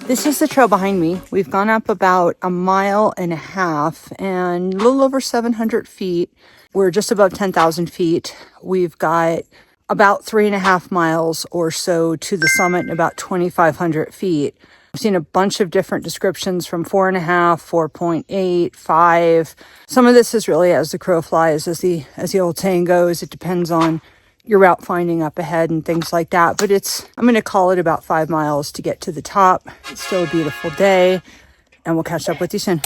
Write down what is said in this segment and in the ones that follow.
This is the trail behind me. We've gone up about 1.5 miles and a little over 700 feet. We're just above 10,000 feet. We've got about 3.5 miles or so to the summit and about 2,500 feet. I've seen a bunch of different descriptions from 4.5, 4.8, 5. Some of this is really as the crow flies, as the old saying goes. It depends on your route finding up ahead and things like that. But I'm going to call it about 5 miles to get to the top. It's still a beautiful day, and we'll catch up with you soon.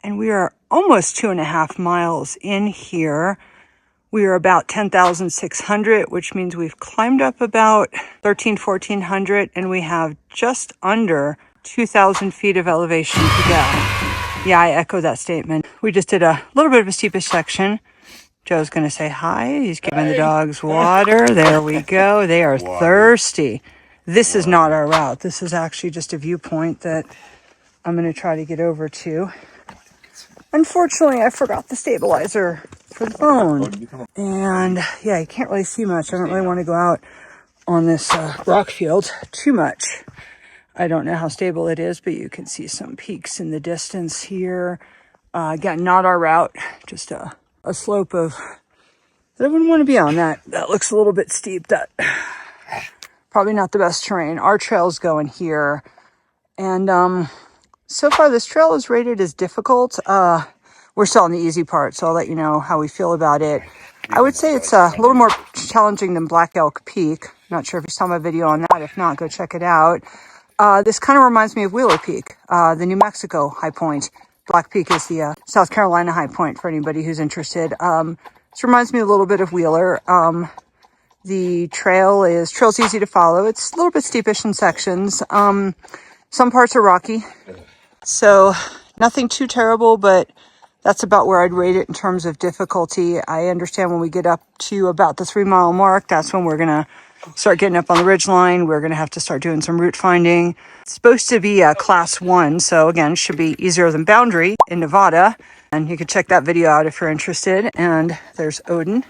And we are almost 2.5 miles in here. We are about 10,600, which means we've climbed up about 1,400, and we have just under 2,000 feet of elevation to go. Yeah, I echo that statement. We just did a little bit of a steepish section. Joe's going to say hi. He's giving the dogs water. There we go. They are thirsty. This is not our route. This is actually just a viewpoint that I'm going to try to get over to. Unfortunately, I forgot the stabilizer for the phone. And yeah, you can't really see much. I don't really want to go out on this rock field too much. I don't know how stable it is, but you can see some peaks in the distance here. Again, not our route, just a slope of that I wouldn't want to be on. That looks a little bit steep. That probably not the best terrain. Our trail's going here. And so far this trail is rated as difficult. We're still on the easy part, so I'll let you know how we feel about it. I would say it's a little more challenging than Black Elk Peak. Not sure if you saw my video on that. If not, go check it out. This kind of reminds me of Wheeler Peak, the New Mexico high point. Black Peak is the South Carolina high point for anybody who's interested. This reminds me a little bit of Wheeler. The trail's easy to follow. It's a little bit steepish in sections. Some parts are rocky, so nothing too terrible, but that's about where I'd rate it in terms of difficulty. I understand when we get up to about the 3-mile mark, that's when we're gonna start getting up on the ridge line. We're gonna have to start doing some route finding. It's supposed to be a class 1, so again, should be easier than Boundary in Nevada. And you can check that video out if you're interested. And there's Odin.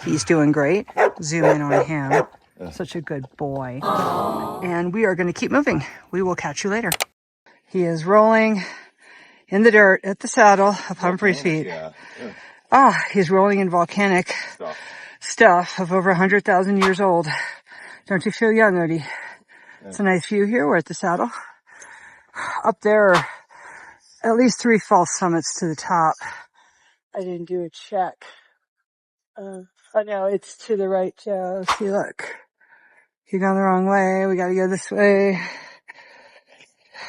He's doing great. Zoom in on him. Such a good boy. And we are going to keep moving. We will catch you later. He is rolling in the dirt at the saddle of Humphreys Peak. He's rolling in volcanic stuff of over 100,000 years old. Don't you feel young, Odie? It's a nice view here. We're at the saddle. Up there are at least 3 false summits to the top. I didn't do a check. I know it's to the right, Joe. See, look. You're going the wrong way. We got to go this way.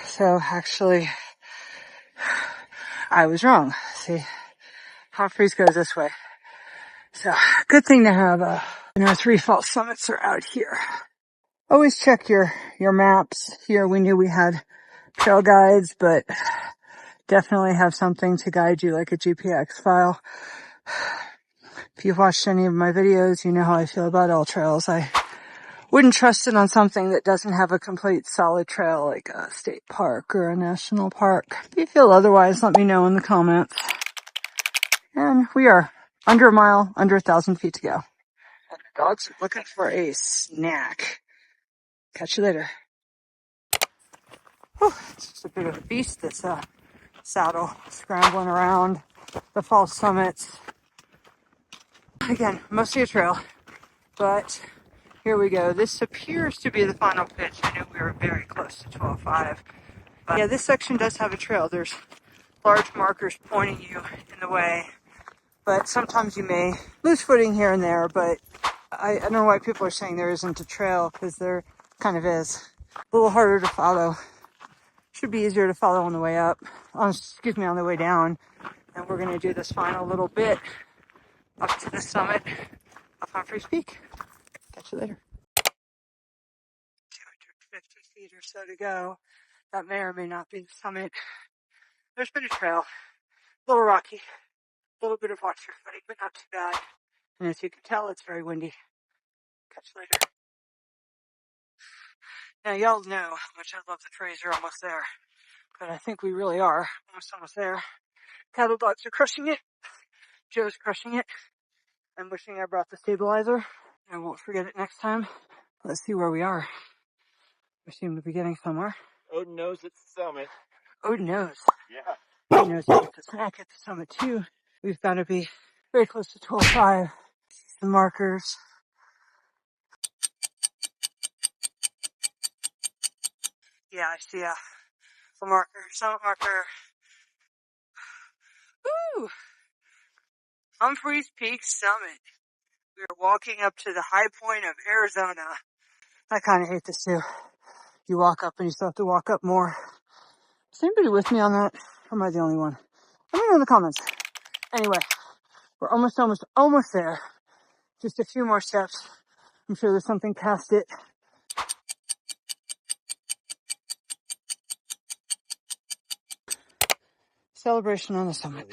So actually, I was wrong. See, Humphreys goes this way. So good thing to have, 3 false summits are out here. Always check your maps. Here we knew we had trail guides, but definitely have something to guide you like a GPX file. If you've watched any of my videos, you know how I feel about all trails. I wouldn't trust it on something that doesn't have a complete solid trail like a state park or a national park. If you feel otherwise, let me know in the comments. And we are under a mile, under 1,000 feet to go. And the dogs are looking for a snack. Catch you later. Whew, it's just a bit of a beast, this saddle, scrambling around the false summits. Again, mostly a trail, but here we go. This appears to be the final pitch. I knew we were very close to 12.5. But yeah, this section does have a trail. There's large markers pointing you in the way, but sometimes you may lose footing here and there, but I don't know why people are saying there isn't a trail, because there kind of is. A little harder to follow. Should be easier to follow on the way up. On the way down. And we're going to do this final little bit up to the summit of Humphreys Peak. Catch you later. 250 feet or so to go. That may or may not be the summit. There's been a trail. A little rocky. A little bit of watch your footing, but not too bad. And as you can tell, it's very windy. Catch you later. Now, y'all know how much I love the trees. You're almost there. But I think we really are almost there. Cattle dogs are crushing it. Joe's crushing it. I'm wishing I brought the stabilizer. I won't forget it next time. Let's see where we are. We seem to be getting somewhere. Odin knows it's the summit. Odin knows. Yeah. He knows it's a snack at the summit too. We've got to be very close to 12.5. The markers. Yeah, I see a marker, summit marker. Woo! Humphreys Peak Summit. We are walking up to the high point of Arizona. I kind of hate this too. You walk up and you still have to walk up more. Is anybody with me on that? Or am I the only one? Let me know in the comments. Anyway, we're almost there. Just a few more steps. I'm sure there's something past it. Celebration on the summit.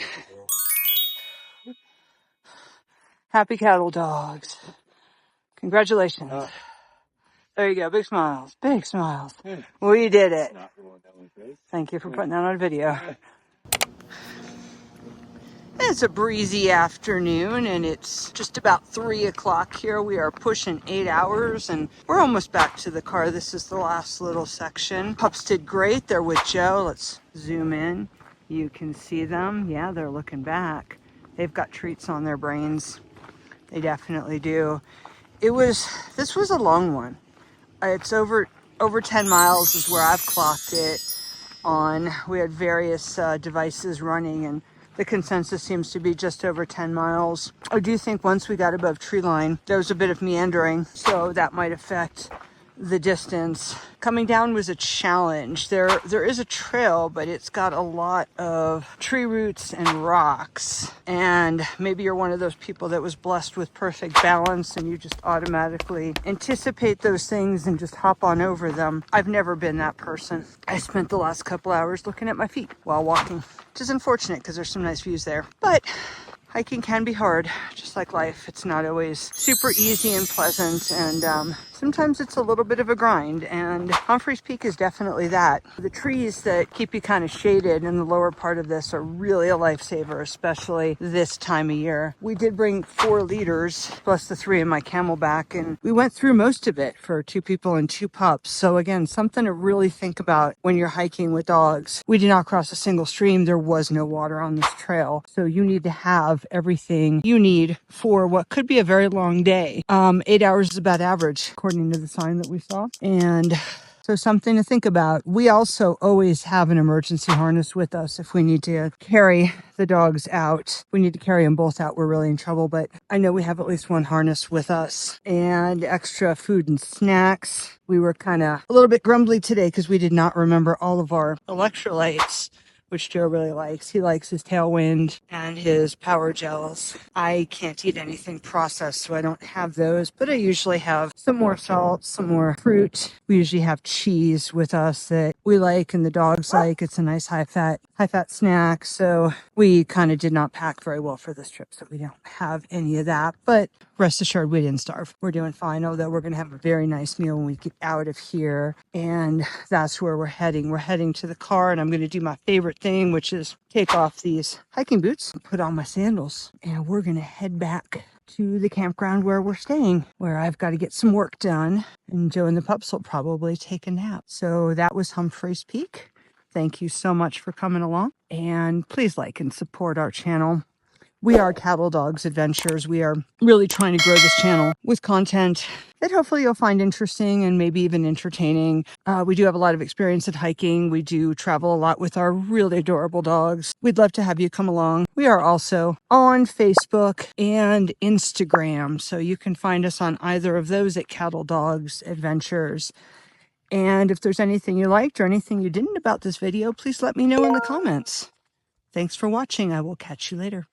Happy cattle dogs. Congratulations. There you go. Big smiles. Big smiles. We did it. Thank you for putting that on video. It's a breezy afternoon and it's just about 3 o'clock here. We are pushing 8 hours and we're almost back to the car. This is the last little section. Pups did great. They're with Joe. Let's zoom in. You can see them. Yeah, they're looking back. They've got treats on their brains. They definitely do. This was a long one. It's over 10 miles is where I've clocked it on. We had various devices running and the consensus seems to be just over 10 miles. I do think once we got above tree line, there was a bit of meandering, so that might affect the distance. Coming down was a challenge. There is a trail, but it's got a lot of tree roots and rocks. And maybe you're one of those people that was blessed with perfect balance and you just automatically anticipate those things and just hop on over them. I've never been that person. I spent the last couple hours looking at my feet while walking, which is unfortunate because there's some nice views there. But hiking can be hard, just like life. It's not always super easy and pleasant, and sometimes it's a little bit of a grind, and Humphreys Peak is definitely that. The trees that keep you kind of shaded in the lower part of this are really a lifesaver, especially this time of year. We did bring 4 liters, plus the 3 in my Camelback, and we went through most of it for 2 people and 2 pups. So again, something to really think about when you're hiking with dogs. We did not cross a single stream. There was no water on this trail, so you need to have everything you need for what could be a very long day. 8 hours is about average, according to the sign that we saw. And so something to think about. We also always have an emergency harness with us if we need to carry the dogs out. If we need to carry them both out, we're really in trouble. But I know we have at least one harness with us and extra food and snacks. We were kind of a little bit grumbly today because we did not remember all of our electrolytes, which Joe really likes. He likes his Tailwind and his Power Gels. I can't eat anything processed, so I don't have those, but I usually have some more salt, some more fruit. We usually have cheese with us that we like and the dogs like. It's a nice high fat snack. So we kind of did not pack very well for this trip, so we don't have any of that, but rest assured we didn't starve. We're doing fine, although we're going to have a very nice meal when we get out of here, and that's where we're heading. We're heading to the car, and I'm going to do my favorite thing, which is take off these hiking boots and put on my sandals, and we're going to head back to the campground where we're staying, where I've got to get some work done, and Joe and the pups will probably take a nap. So that was Humphreys Peak. Thank you so much for coming along, and please like and support our channel. We are Cattle Dogs Adventures. We are really trying to grow this channel with content that hopefully you'll find interesting and maybe even entertaining. We do have a lot of experience at hiking. We do travel a lot with our really adorable dogs. We'd love to have you come along. We are also on Facebook and Instagram, so you can find us on either of those at Cattle Dogs Adventures. And if there's anything you liked or anything you didn't about this video, please let me know in the comments. Thanks for watching. I will catch you later.